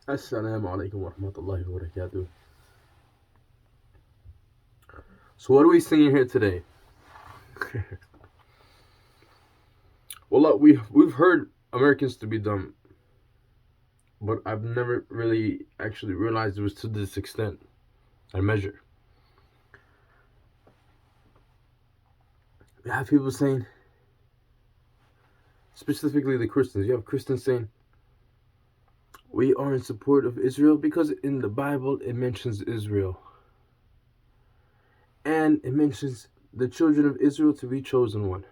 Assalamu alaikum wa rahmatullahi wa barakatuh. So what are we singing here today? Well, we've heard Americans to be dumb, but I've never really actually realized it was to this extent and measure. You have people saying, specifically the Christians, you have Christians saying, we are in support of Israel because in the Bible it mentions Israel. And it mentions the children of Israel to be chosen one.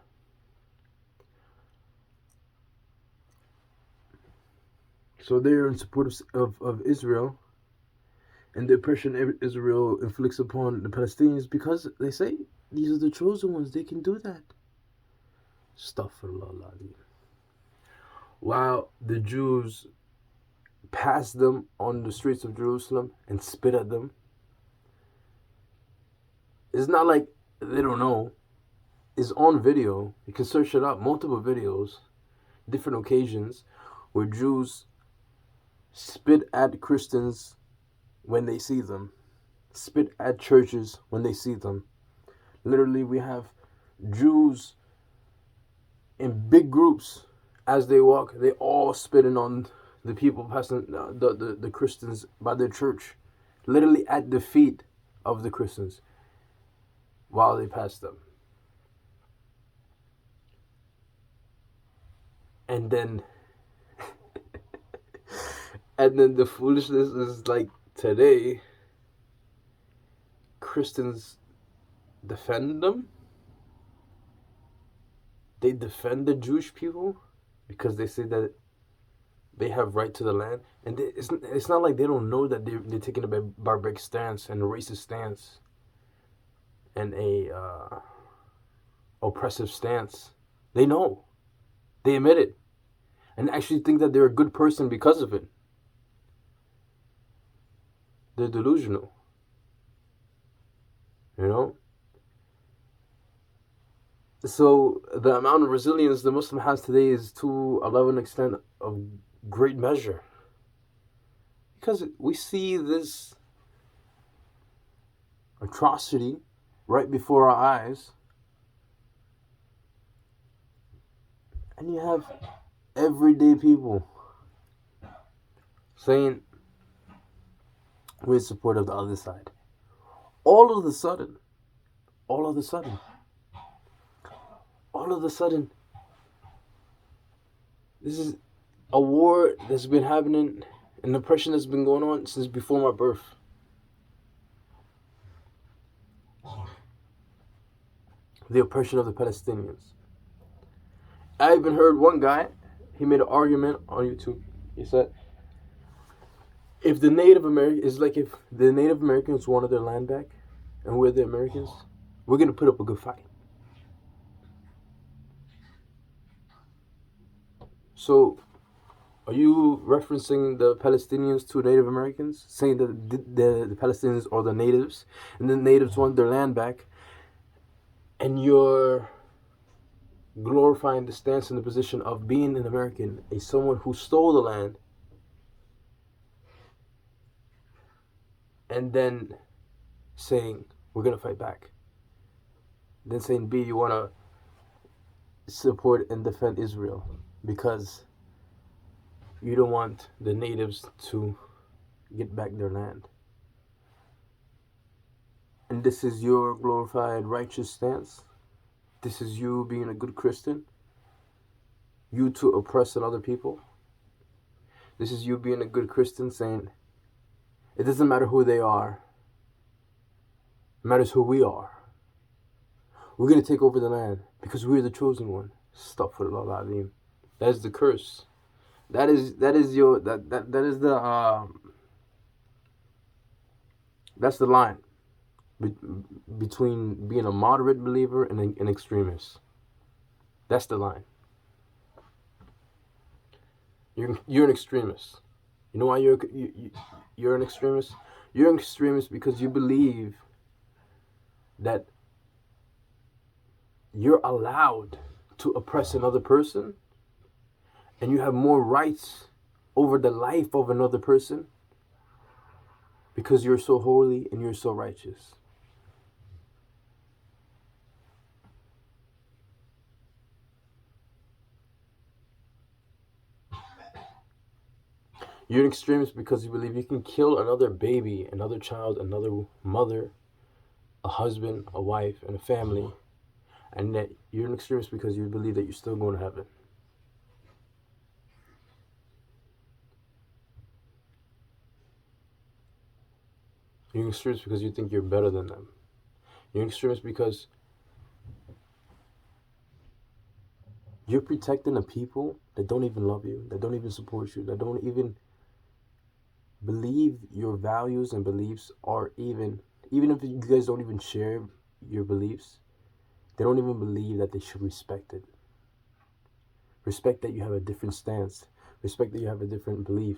So they are in support of Israel and the oppression Israel inflicts upon the Palestinians because they say these are the chosen ones. They can do that. Astaghfirullah. While the Jews pass them on the streets of Jerusalem and spit at them, it's not like they don't know. It's on video. You can search it up. Multiple videos, different occasions, where Jews spit at Christians when they see them, spit at churches when they see them. Literally, we have Jews in big groups as they walk. They all spitting on the people passing the Christians by their church, literally at the feet of the Christians while they pass them. And then the foolishness is like today Christians defend them. They defend the Jewish people because they say that they have right to the land. And it's not like they don't know that they're taking a barbaric stance and a racist stance and a oppressive stance. They know. They admit it. And actually think that they're a good person because of it. They're delusional. You know? So the amount of resilience the Muslim has today is to a level and extent of great measure. Because we see this atrocity right before our eyes. And you have everyday people saying we're in support of the other side. All of a sudden, this is a war that's been happening, an oppression that's been going on since before my birth. The oppression of the Palestinians. I even heard one guy, he made an argument on YouTube. He said, if the Native Americans wanted their land back, and we're the Americans, we're going to put up a good fight. So, are you referencing the Palestinians to Native Americans, saying that the Palestinians are the natives, and the natives want their land back, and you're glorifying the stance and the position of being an American, a someone who stole the land, and then saying, we're going to fight back. Then saying, B, you want to support and defend Israel because you don't want the natives to get back their land. And this is your glorified righteous stance. This is you being a good Christian. You to oppress other people. This is you being a good Christian saying, it doesn't matter who they are. It matters who we are. We're going to take over the land because we're the chosen one. Astaghfirullah. That is the curse. That is that's the line between being a moderate believer and an extremist. That's the line. You're an extremist. You know why you're an extremist? You're an extremist because you believe that you're allowed to oppress another person and you have more rights over the life of another person because you're so holy and you're so righteous. You're an extremist because you believe you can kill another baby, another child, another mother, a husband, a wife, and a family, and that you're an extremist because you believe that you're still going to heaven. You're an extremist because you think you're better than them. You're an extremist because you're protecting the people that don't even love you, that don't even support you, that don't even believe your values and beliefs are even if you guys don't even share your beliefs, they don't even believe that they should respect it. Respect that you have a different stance. Respect that you have a different belief.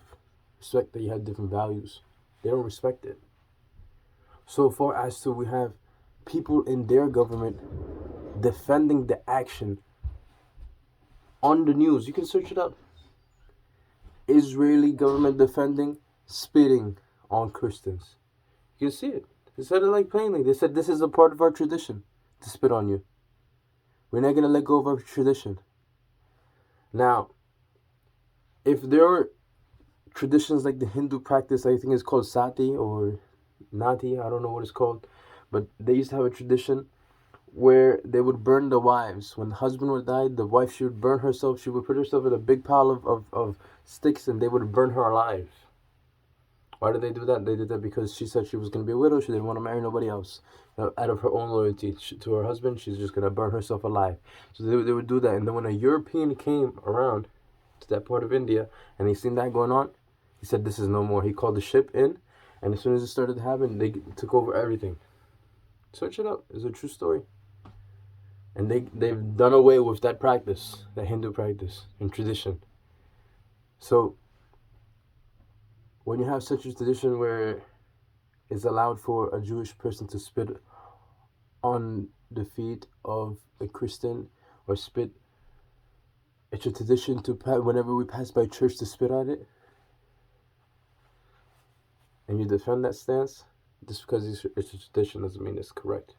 Respect that you have different values. They don't respect it. So far as to we have people in their government defending the action on the news. You can search it up. Israeli government defending spitting on Christians. You can see it. They said it like plainly. They said this is a part of our tradition to spit on you. We're not going to let go of our tradition. Now, if there are traditions like the Hindu practice, I think it's called sati or nati, I don't know what it's called, but they used to have a tradition where they would burn the wives. When the husband would die, the wife, she would burn herself. She would put herself in a big pile of sticks and they would burn her alive. Why did they do that? They did that because she said she was going to be a widow. She didn't want to marry nobody else. Out of her own loyalty to her husband, she's just going to burn herself alive. So they would do that. And then when a European came around to that part of India and he seen that going on, he said, this is no more. He called the ship in. And as soon as it started to happen, they took over everything. Search it up. It's a true story. And they've done away with that practice, that Hindu practice and tradition. So when you have such a tradition where it's allowed for a Jewish person to spit on the feet of a Christian or spit, it's a tradition to whenever we pass by church to spit on it, and you defend that stance, just because it's a tradition doesn't mean it's correct.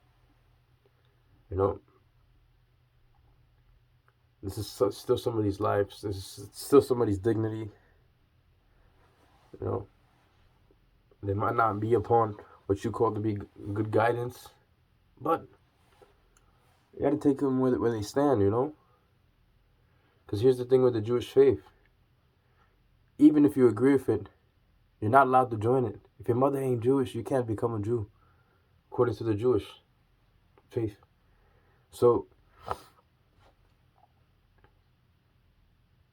You know, this is still somebody's lives. This is still somebody's dignity. You know, they might not be upon what you call to be good guidance, but you got to take them where they stand, you know? Because here's the thing with the Jewish faith. Even if you agree with it, you're not allowed to join it. If your mother ain't Jewish, you can't become a Jew, according to the Jewish faith. So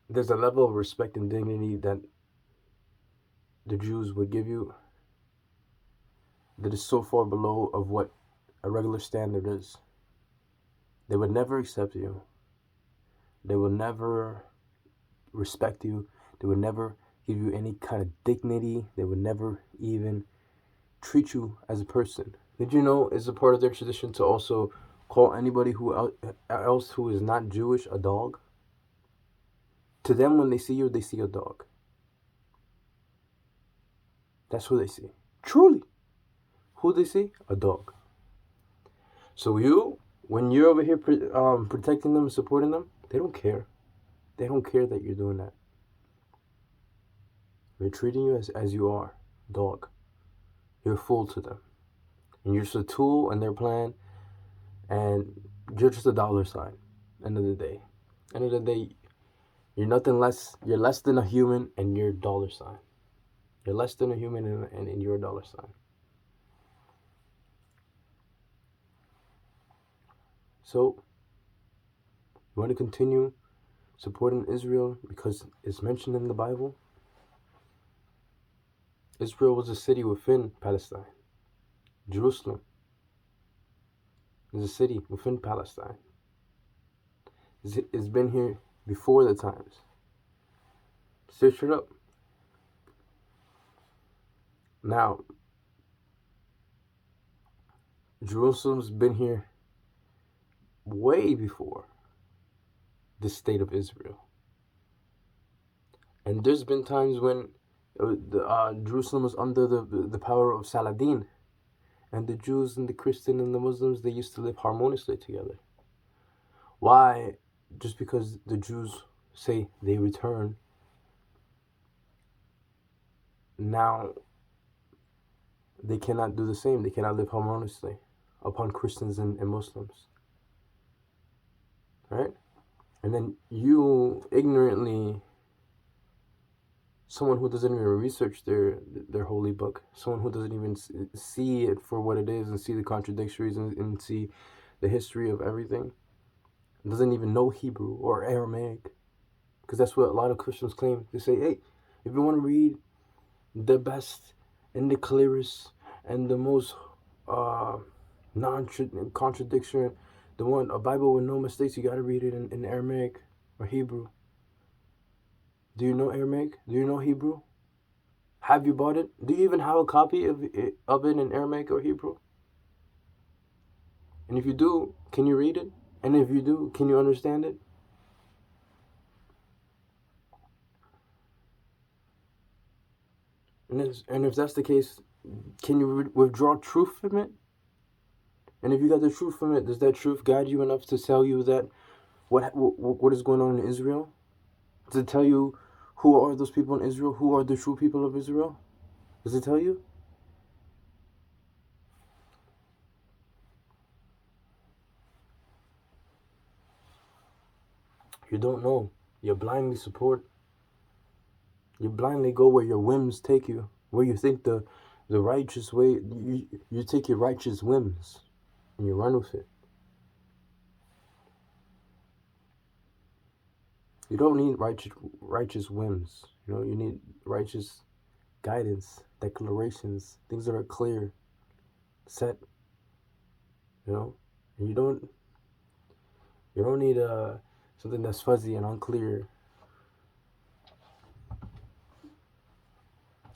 there's a level of respect and dignity that the Jews would give you that is so far below of what a regular standard is. They would never accept you. They will never respect you. They would never give you any kind of dignity. They would never even treat you as a person. Did you know it's a part of their tradition to also call anybody else who is not Jewish a dog? To them, when they see you, they see a dog. That's who they see. Truly. Who they see? A dog. So when you're over here protecting them and supporting them, they don't care. They don't care that you're doing that. They're treating you as you are, dog. You're a fool to them. And you're just a tool in their plan, and you're just a dollar sign. End of the day. End of the day, you're nothing less. You're less than a human, and you're a dollar sign. You're less than a human, and you're a dollar sign. So, you want to continue supporting Israel because it's mentioned in the Bible? Israel was a city within Palestine. Jerusalem is a city within Palestine. It's been here before the times. Search it up. Now, Jerusalem's been here way before the state of Israel. And there's been times when Jerusalem was under the power of Saladin, and the Jews and the Christian and the Muslims, they used to live harmoniously together. Why? Just because the Jews say they return, now they cannot do the same. They cannot live harmoniously upon Christians and Muslims. Right? And then you ignorantly, someone who doesn't even research their holy book, someone who doesn't even see it for what it is and see the contradictions and see the history of everything, doesn't even know Hebrew or Aramaic, because that's what a lot of Christians claim. They say, hey, if you want to read the best and the clearest and the most non-contradiction, the one, a Bible with no mistakes, you got to read it in Aramaic or Hebrew. Do you know Aramaic? Do you know Hebrew? Have you bought it? Do you even have a copy of it in Aramaic or Hebrew? And if you do, can you read it? And if you do, can you understand it? And if that's the case, can you withdraw truth from it? And if you got the truth from it, does that truth guide you enough to tell you that what is going on in Israel? Does it tell you who are those people in Israel? Who are the true people of Israel? Does it tell you? You don't know. You blindly support. You blindly go where your whims take you, where you think the righteous way. You take your righteous whims and you run with it. You don't need righteous whims. You need righteous guidance, declarations, things that are clear, set. And you don't need something that's fuzzy and unclear.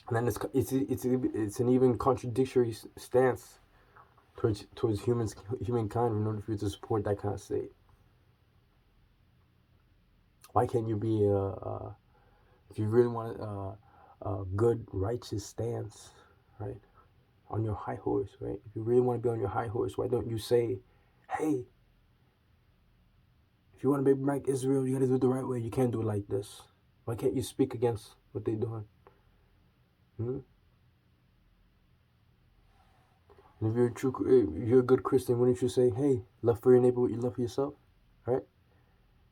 And then it's an even contradictory stance towards humankind in order for you to support that kind of state. Why can't you be if you really want a good righteous stance, right, on your high horse, right? If you really want to be on your high horse, why don't you say, hey, if you want to be back Israel, you got to do it the right way. You can't do it like this. Why can't you speak against what they're doing? And if you're a good Christian, wouldn't you say, hey, love for your neighbor what you love for yourself, right?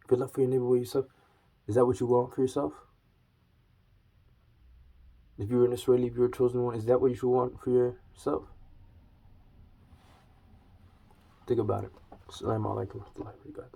If you love for your neighbor what yourself, is that what you want for yourself? If you're an Israeli, if you're a chosen one, is that what you should want for yourself? Think about it. Assalamu alaikum wa rahmatullahi wa barakatuh.